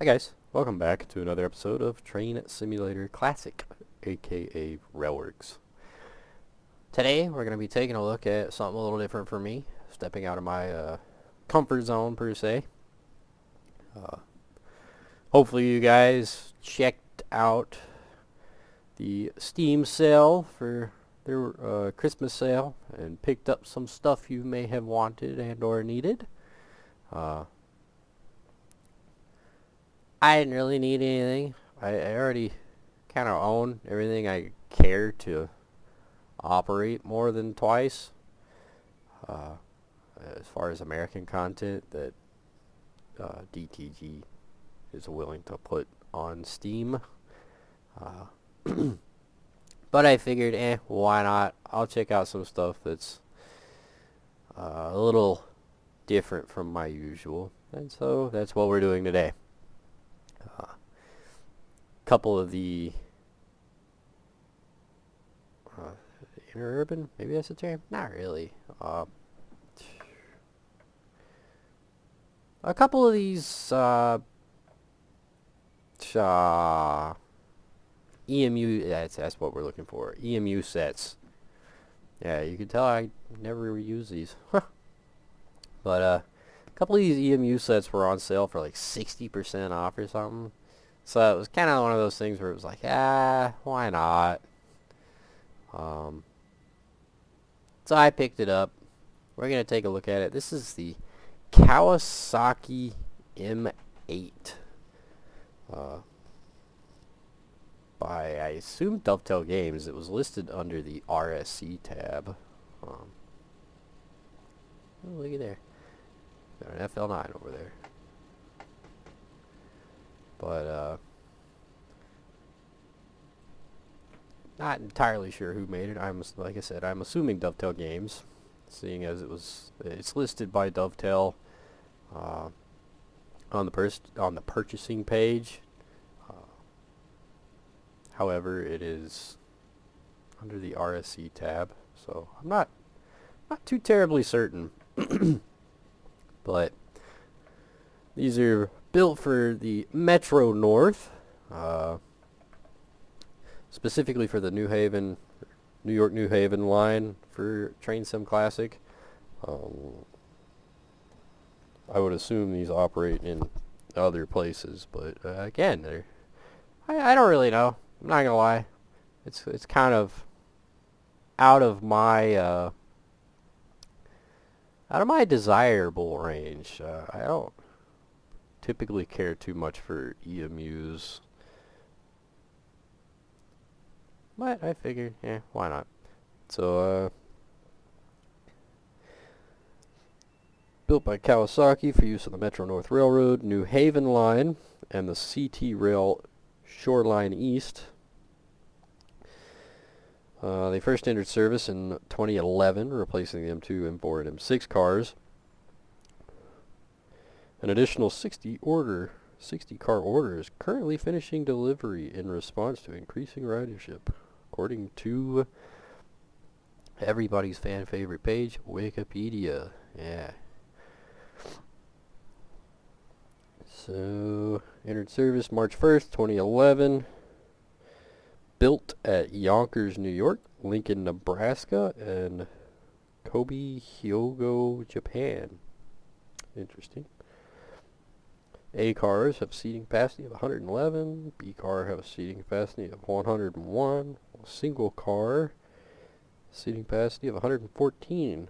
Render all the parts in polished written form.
Hi guys, welcome back to another episode of Train Simulator Classic, aka Railworks. Today we're going to be taking a look at something a little different for me, stepping out of my comfort zone per se. Hopefully you guys checked out the Steam sale for their Christmas sale and picked up some stuff you may have wanted and or needed. I didn't really need anything. I already kind of own everything I care to operate more than twice. As far as American content that DTG is willing to put on Steam. But I figured, why not? I'll check out some stuff that's a little different from my usual. And so that's what we're doing today. Couple of the interurban, maybe that's the term? Not really. A couple of these EMU, that's what we're looking for. EMU sets. Yeah, you can tell I never use these. But a couple of these EMU sets were on sale for like 60% off or something. So it was kind of one of those things where it was like, why not? So I picked it up. We're going to take a look at it. This is the Kawasaki M8. By, I assume, Dovetail Games. It was listed under the RSC tab. Oh, look at there. Got an FL9 over there. But, not entirely sure who made it. Like I said, I'm assuming Dovetail Games, seeing as it's listed by Dovetail on the purchasing page. However, it is under the RSC tab, so I'm not too terribly certain. But these are built for the Metro North, specifically for the New York New Haven line for Train Sim Classic. I would assume these operate in other places, but again, I don't really know. I'm not gonna lie. It's kind of out of my desirable range. I don't typically care too much for EMUs, but I figured, why not? So, built by Kawasaki for use on the Metro North Railroad, New Haven Line, and the CT Rail Shoreline East. They first entered service in 2011, replacing the M2, M4, and M6 cars. An additional 60 car order is currently finishing delivery in response to increasing ridership, according to everybody's fan favorite page, Wikipedia. Yeah. So, entered service March 1st, 2011. Built at Yonkers, New York, Lincoln, Nebraska, and Kobe, Hyogo, Japan. Interesting. A cars have seating capacity of 111. B car have a seating capacity of 101. Single car seating capacity of 114.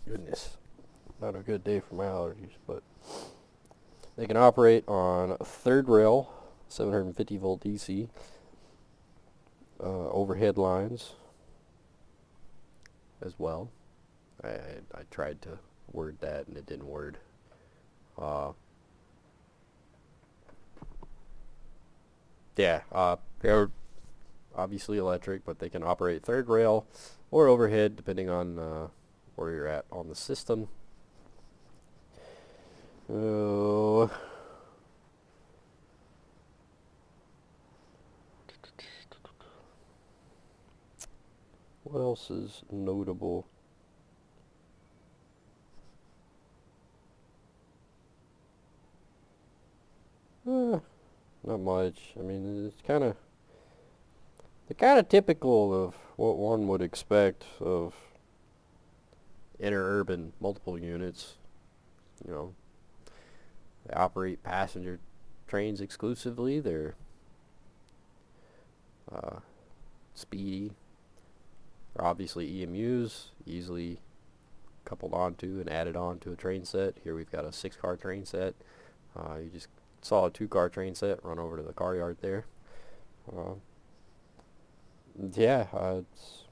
Goodness, not a good day for my allergies, but they can operate on third rail, 750 volt DC, overhead lines as well. I tried to word that and it didn't word. They're obviously electric, but they can operate third rail or overhead depending on where you're at on the system. Oh. What else is notable? Not much. I mean, it's kind of typical of what one would expect of interurban multiple units. You know, they operate passenger trains exclusively. They're speedy. They're obviously EMUs, easily coupled onto and added onto a train set. Here we've got a 6-car train set. You just saw a 2-car train set run over to the car yard there. Yeah, it's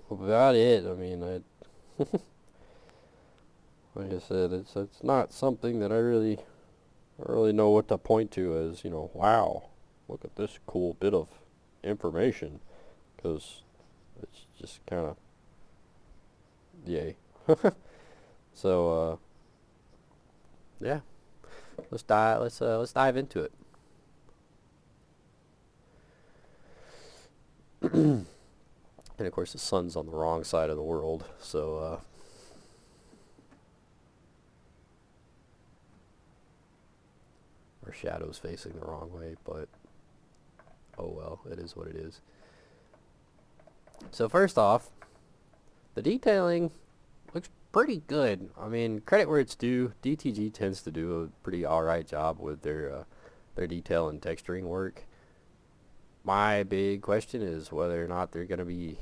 about it. I mean, like I said, it's not something that I really know what to point to as, you know, wow, look at this cool bit of information, because it's just kind of yay. So yeah, let's dive into it. And of course the sun's on the wrong side of the world, so our shadow's facing the wrong way, but oh well, it is what it is. So first off, the detailing looks pretty good. I mean, credit where it's due. DTG tends to do a pretty alright job with their detail and texturing work. My big question is whether or not they're going to be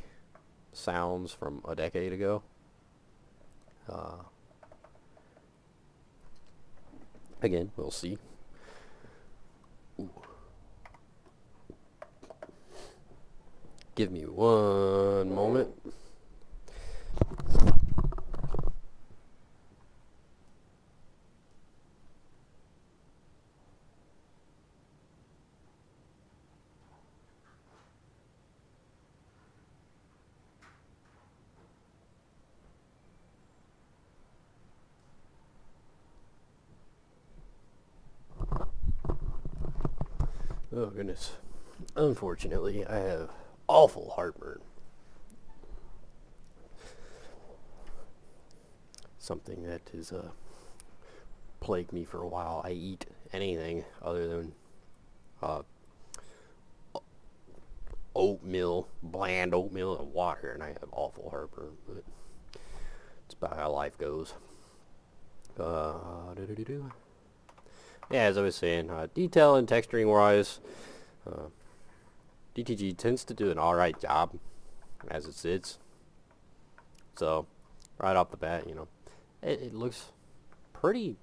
sounds from a decade ago. Again, we'll see. Ooh. Give me one moment. Oh goodness. Unfortunately, I have awful heartburn. Something that has plagued me for a while. I eat anything other than oatmeal, bland oatmeal and water, and I have awful heartburn, but it's about how life goes. Yeah, as I was saying, detail and texturing wise, DTG tends to do an alright job as it sits. So, right off the bat, you know, it looks pretty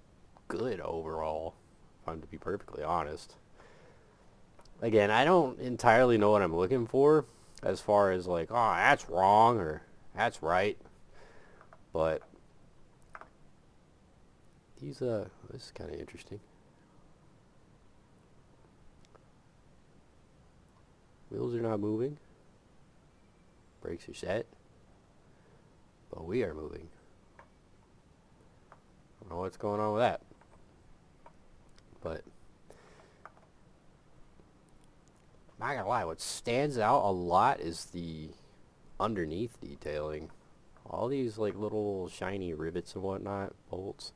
good overall, if I'm to be perfectly honest. Again, I don't entirely know what I'm looking for as far as like, oh, that's wrong or that's right. But these this is kind of interesting. Wheels are not moving. Brakes are set. But we are moving. I don't know what's going on with that. But I'm not gonna lie, what stands out a lot is the underneath detailing. All these like little shiny rivets and whatnot, bolts,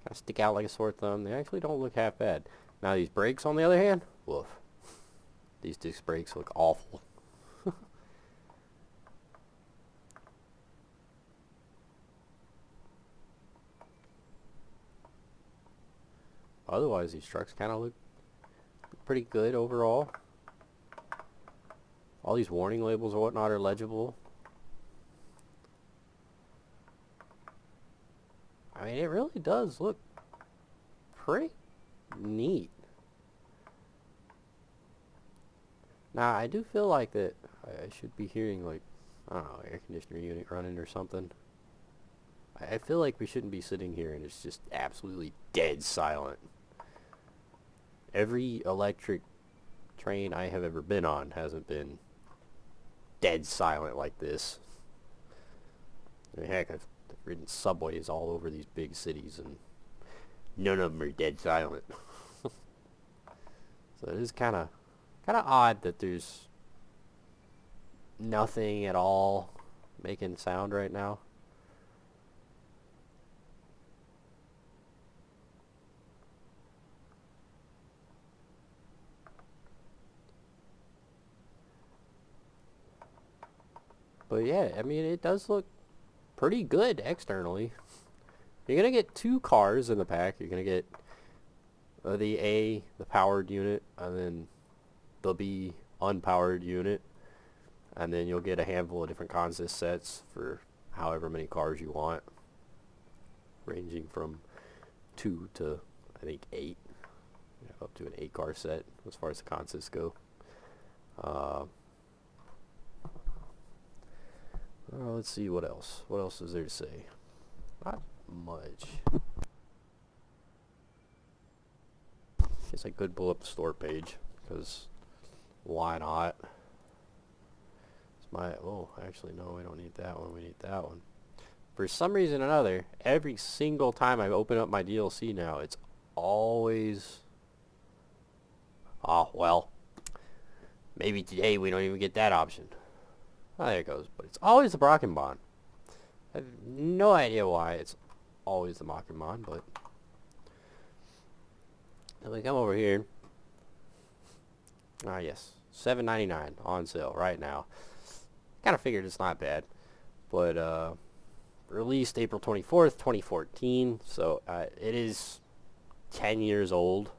kind of stick out like a sore thumb. They actually don't look half bad. Now these brakes, on the other hand, woof. These disc brakes look awful. Otherwise, these trucks kind of look pretty good overall. All these warning labels and whatnot are legible. I mean, it really does look pretty neat. Now, I do feel like that I should be hearing, like, I don't know, air conditioner unit running or something. I feel like we shouldn't be sitting here and it's just absolutely dead silent. Every electric train I have ever been on hasn't been dead silent like this. I mean, heck, I've ridden subways all over these big cities, and none of them are dead silent. So it is kind of odd that there's nothing at all making sound right now. But yeah, I mean, it does look pretty good externally. You're going to get 2 cars in the pack. You're going to get the powered unit, and then the B, unpowered unit. And then you'll get a handful of different consist sets for however many cars you want, ranging from 2 to, I think, 8. You have up to an 8-car set as far as the consists go. Let's see what else. What else is there to say? Not much. Guess I could pull up the store page, because why not? Actually no, we don't need that one. We need that one. For some reason or another, every single time I open up my DLC now, it's always... Oh, well. Maybe today we don't even get that option. Oh, there it goes. But it's always the Brockenbahn. I have no idea why it's always the Brockenbahn, but... Let me come over here. Ah, yes. $7.99 on sale right now. Kind of figured it's not bad. But, released April 24th, 2014. So, it is 10 years old.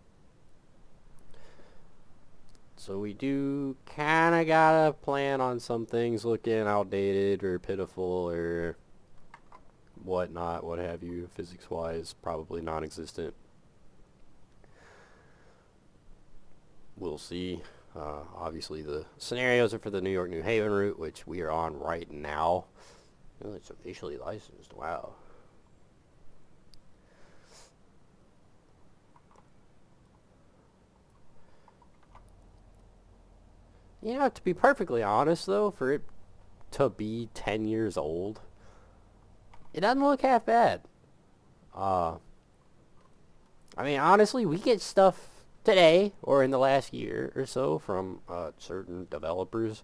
So we do kind of gotta plan on some things looking outdated or pitiful or whatnot, what have you, physics-wise, probably non-existent. We'll see. Obviously the scenarios are for the New York New Haven route, which we are on right now. Oh, it's officially licensed. Wow. You know, to be perfectly honest, though, for it to be 10 years old, it doesn't look half bad. I mean, honestly, we get stuff today, or in the last year or so, from certain developers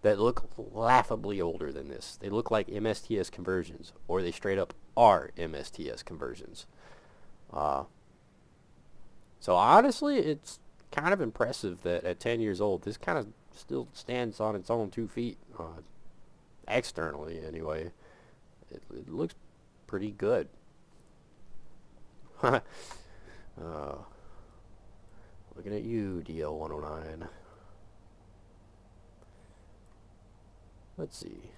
that look laughably older than this. They look like MSTS conversions, or they straight up are MSTS conversions. So honestly, it's kind of impressive that at 10 years old, this kind of still stands on its own 2 feet, externally anyway. It looks pretty good. Looking at you, DL109. Let's see.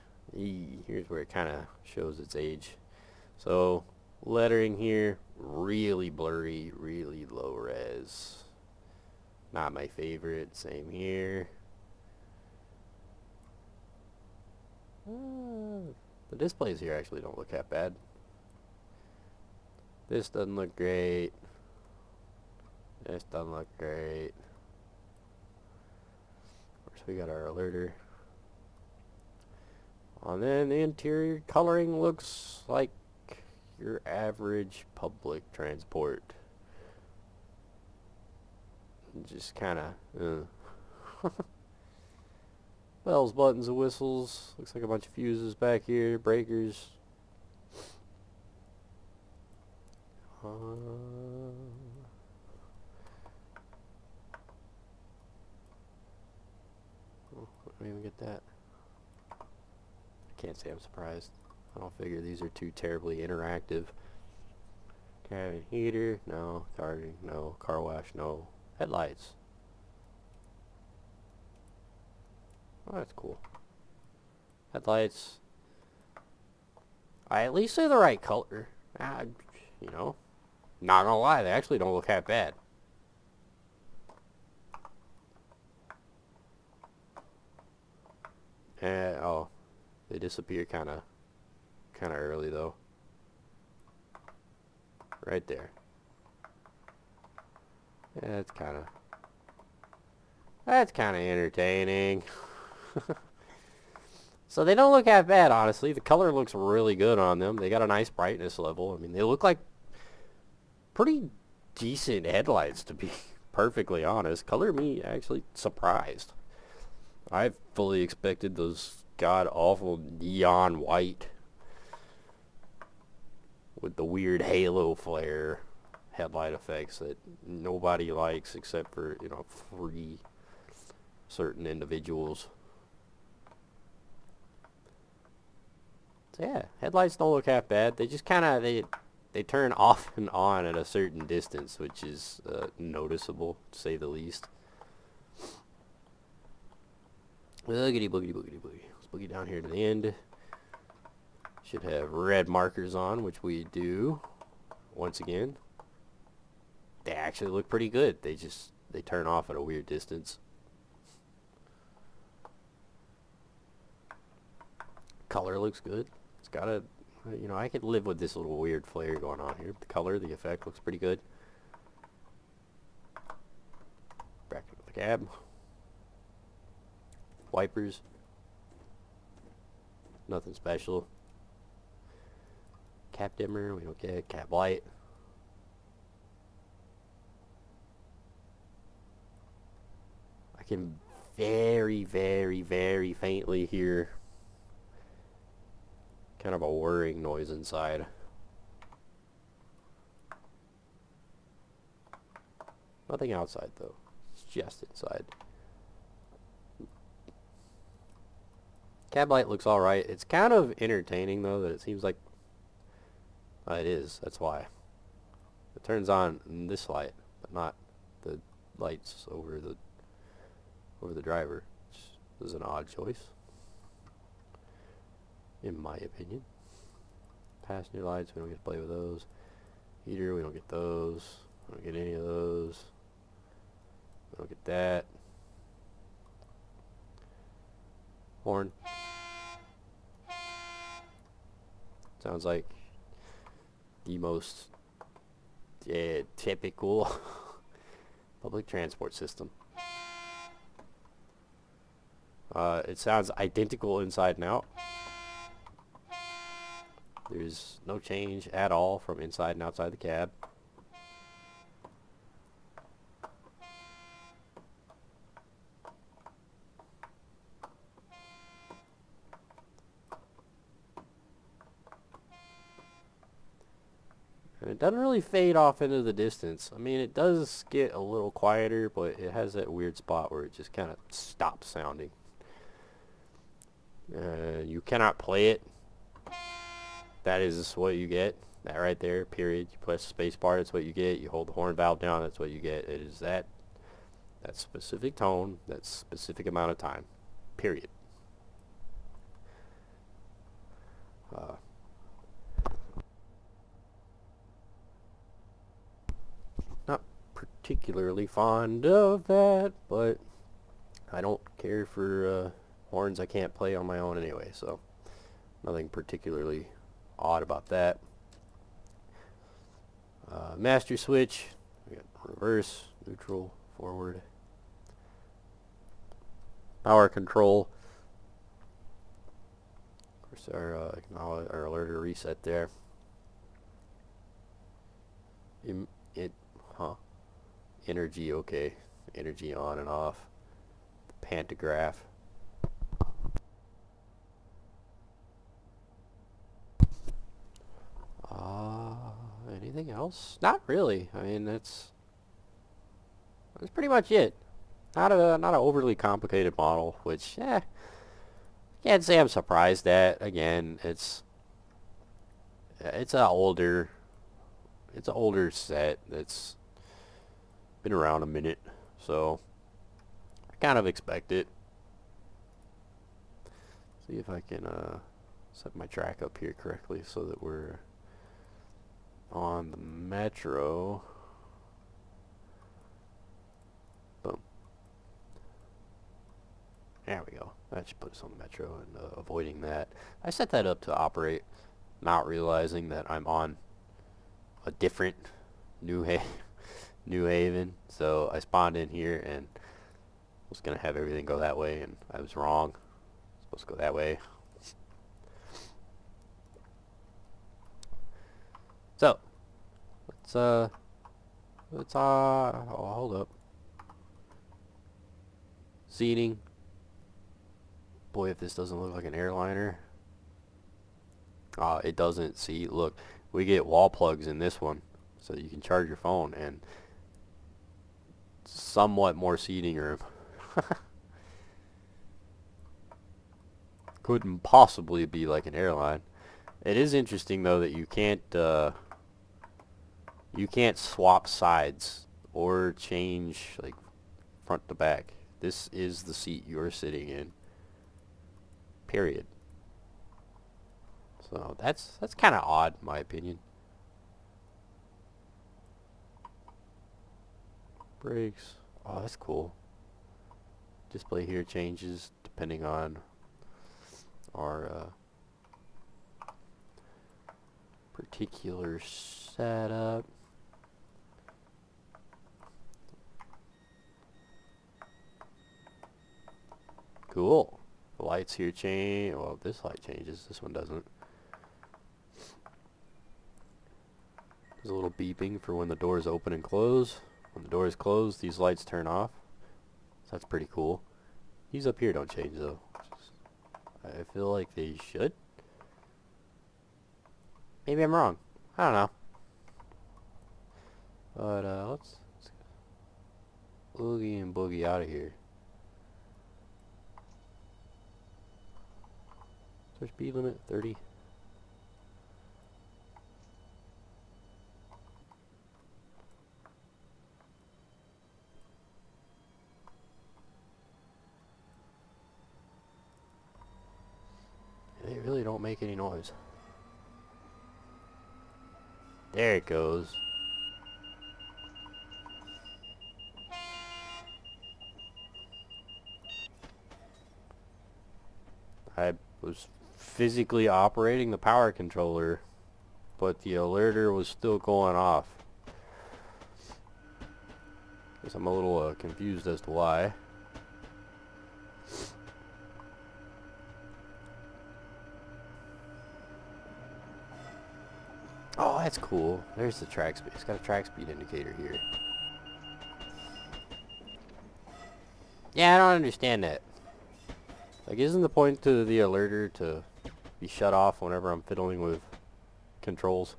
Here's where it kind of shows its age. So, lettering here, really blurry, really low res. Not my favorite. Same here. The displays here actually don't look that bad. This doesn't look great. This doesn't look great. Of course, we got our alerter. And then the interior coloring looks like your average public transport. Just kind of, bells, buttons, and whistles. Looks like a bunch of fuses back here. Breakers. I don't even get that. I can't say I'm surprised. I don't figure these are too terribly interactive. Cabin heater, no. Charging, no. Car wash, no. Headlights. Oh, that's cool. Headlights. At least they're the right color. You know, not gonna lie, they actually don't look that bad. Oh, they disappear kind of early though. Right there. Yeah, that's kind of entertaining. So they don't look half bad, honestly. The color looks really good on them. They got a nice brightness level. I mean, they look like pretty decent headlights, to be perfectly honest. Color me actually surprised. I fully expected those god-awful neon white with the weird halo flare headlight effects that nobody likes except for, you know, certain individuals. So yeah, headlights don't look half bad. They just kind of, they turn off and on at a certain distance, which is noticeable, to say the least. Boogity, boogity, boogity, boogity. Let's boogie down here to the end. Should have red markers on, which we do. Once again, they actually look pretty good. They turn off at a weird distance. Color looks good. It's got a, you know, I could live with this little weird flare going on here. The color, the effect looks pretty good. Bracket of the cab. Wipers. Nothing special. Cap dimmer, we don't get. Cap light. I can very, very, very faintly hear kind of a whirring noise inside. Nothing outside though. It's just inside. Cab light looks alright. It's kind of entertaining though that it seems like it is. That's why. It turns on in this light, but not the lights over the driver. Which is an odd choice, in my opinion. Passenger lights, we don't get to play with those. Heater, we don't get those. We don't get any of those. We don't get that. Horn. Sounds like the most typical public transport system. It sounds identical inside and out. There's no change at all from inside and outside the cab. And it doesn't really fade off into the distance. I mean, it does get a little quieter, but it has that weird spot where it just kind of stops sounding. You cannot play it. That is what you get. That right there, period. You press space bar, that's what you get. You hold the horn valve down, that's what you get. It is that specific tone, that specific amount of time, period. Not particularly fond of that, but I don't care for horns I can't play on my own anyway, so nothing particularly odd about that. Master switch, we got reverse, neutral, forward. Power control. Of course, our alerter reset there. Energy, okay. Energy on and off. The pantograph. Anything else? Not really. I mean, that's pretty much it. Not an overly complicated model, which can't say I'm surprised at. Again, it's an older set that's been around a minute, so I kind of expect it. See if I can set my track up here correctly so that we're on the Metro. Boom. There we go. That should put us on the Metro, and avoiding that. I set that up to operate, not realizing that I'm on a different New Haven. So I spawned in here and was going to have everything go that way, and I was wrong. It's supposed to go that way. So, oh, hold up. Seating. Boy, if this doesn't look like an airliner. It doesn't. See, look, we get wall plugs in this one, so you can charge your phone, and somewhat more seating room. Couldn't possibly be like an airline. It is interesting though that you can't swap sides or change like front to back. This is the seat you're sitting in. Period. So that's kind of odd, in my opinion. Brakes. Oh, that's cool. Display here changes depending on our particular setup. Cool. The lights here change. Well, this light changes. This one doesn't. There's a little beeping for when the doors open and close. When the door is closed, these lights turn off. So that's pretty cool. These up here don't change though. I feel like they should. Maybe I'm wrong. I don't know. But let's oogie and boogie out of here. So speed limit 30. They really don't make any noise. There it goes. I was physically operating the power controller, but the alerter was still going off. Guess I'm a little confused as to why. Oh, that's cool. There's the track speed. It's got a track speed indicator here. Yeah, I don't understand that. Like, isn't the point to the alerter to be shut off whenever I'm fiddling with controls?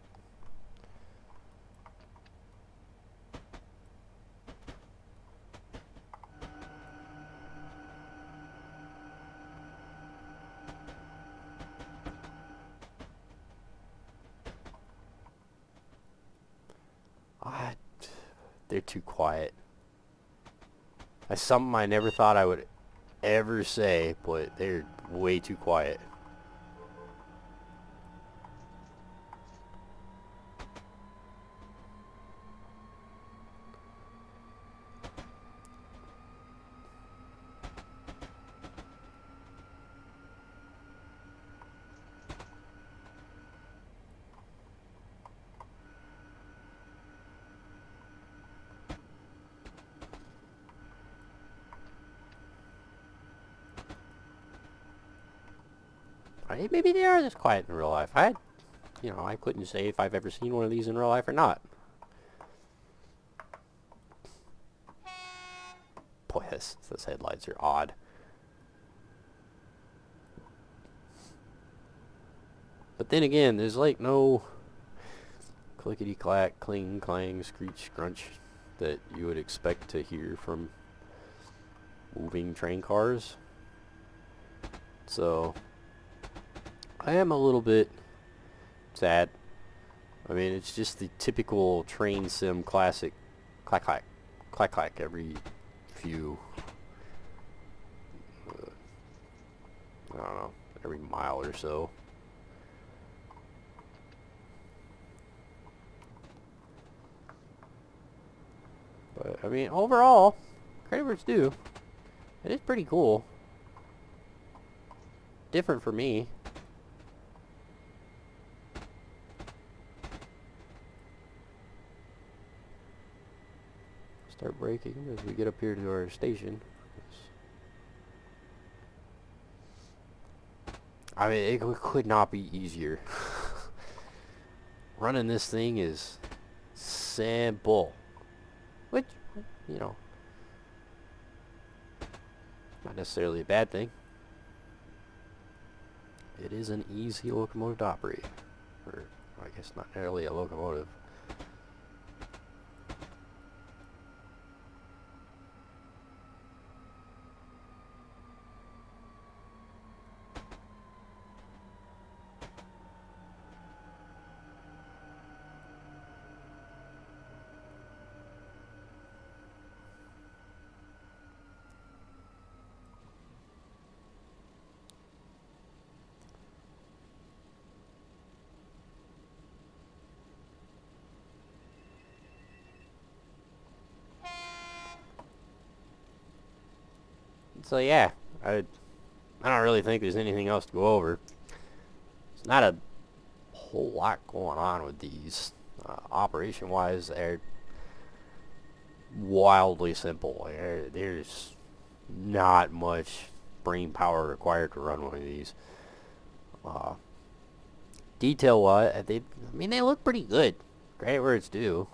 Ah, they're too quiet. That's something I never thought I would ever say, but they're way too quiet. Maybe they are this quiet in real life. I couldn't say if I've ever seen one of these in real life or not. Boy, those headlights are odd. But then again, there's like no clickety clack, cling clang, screech scrunch that you would expect to hear from moving train cars. So I am a little bit sad. I mean, it's just the typical train sim classic clack clack clack clack every few I don't know, every mile or so. But I mean, overall, credit where it's due. It is pretty cool. Different for me. Start braking as we get up here to our station. I mean, it could not be easier. running this thing is simple. Which, you know, not necessarily a bad thing. It is an easy locomotive to operate. Or, I guess not really a locomotive. So yeah, I don't really think there's anything else to go over. It's not a whole lot going on with these. Operation-wise, they're wildly simple. There's not much brain power required to run one of these. Detail-wise, I mean, they look pretty good. Great where it's due.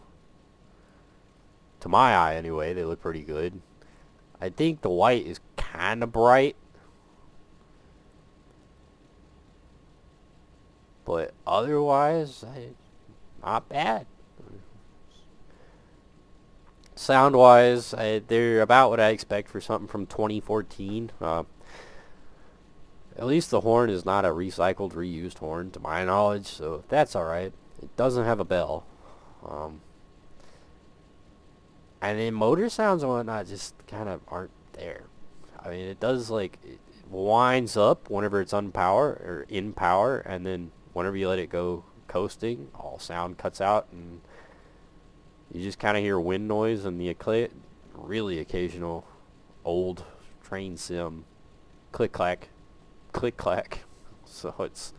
To my eye, anyway, they look pretty good. I think the white is kind of bright. But otherwise, not bad. Sound-wise, they're about what I expect for something from 2014. At least the horn is not a recycled, reused horn, to my knowledge, so that's alright. It doesn't have a bell. And then motor sounds and whatnot just kind of aren't there. I mean, it does, like, it winds up whenever it's on power, or in power, and then whenever you let it go coasting, all sound cuts out, and you just kind of hear wind noise and the really occasional old train sim click-clack, click-clack. So it's...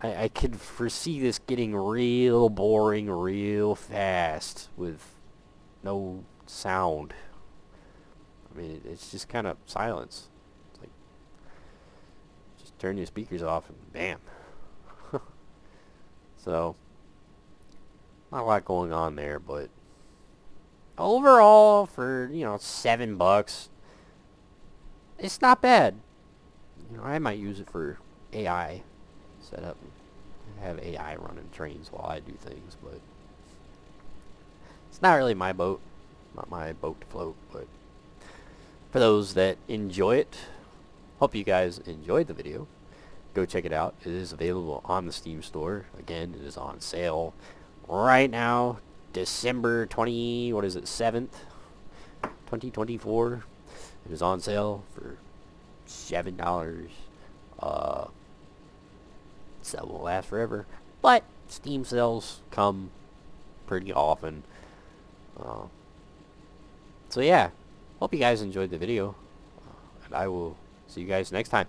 I could foresee this getting real boring real fast with no sound. I mean, it's just kind of silence. It's like, just turn your speakers off and bam. So, not a lot going on there, but overall, for, you know, $7, it's not bad. You know, I might use it for AI setup. Have AI running trains while I do things, but it's not really my boat. Not my boat to float, but for those that enjoy it, hope you guys enjoyed the video. Go check it out. It is available on the Steam store. Again, it is on sale right now, December 7th, 2024. It is on sale for $7. So will last forever, but Steam sales come pretty often. So yeah, hope you guys enjoyed the video, and I will see you guys next time.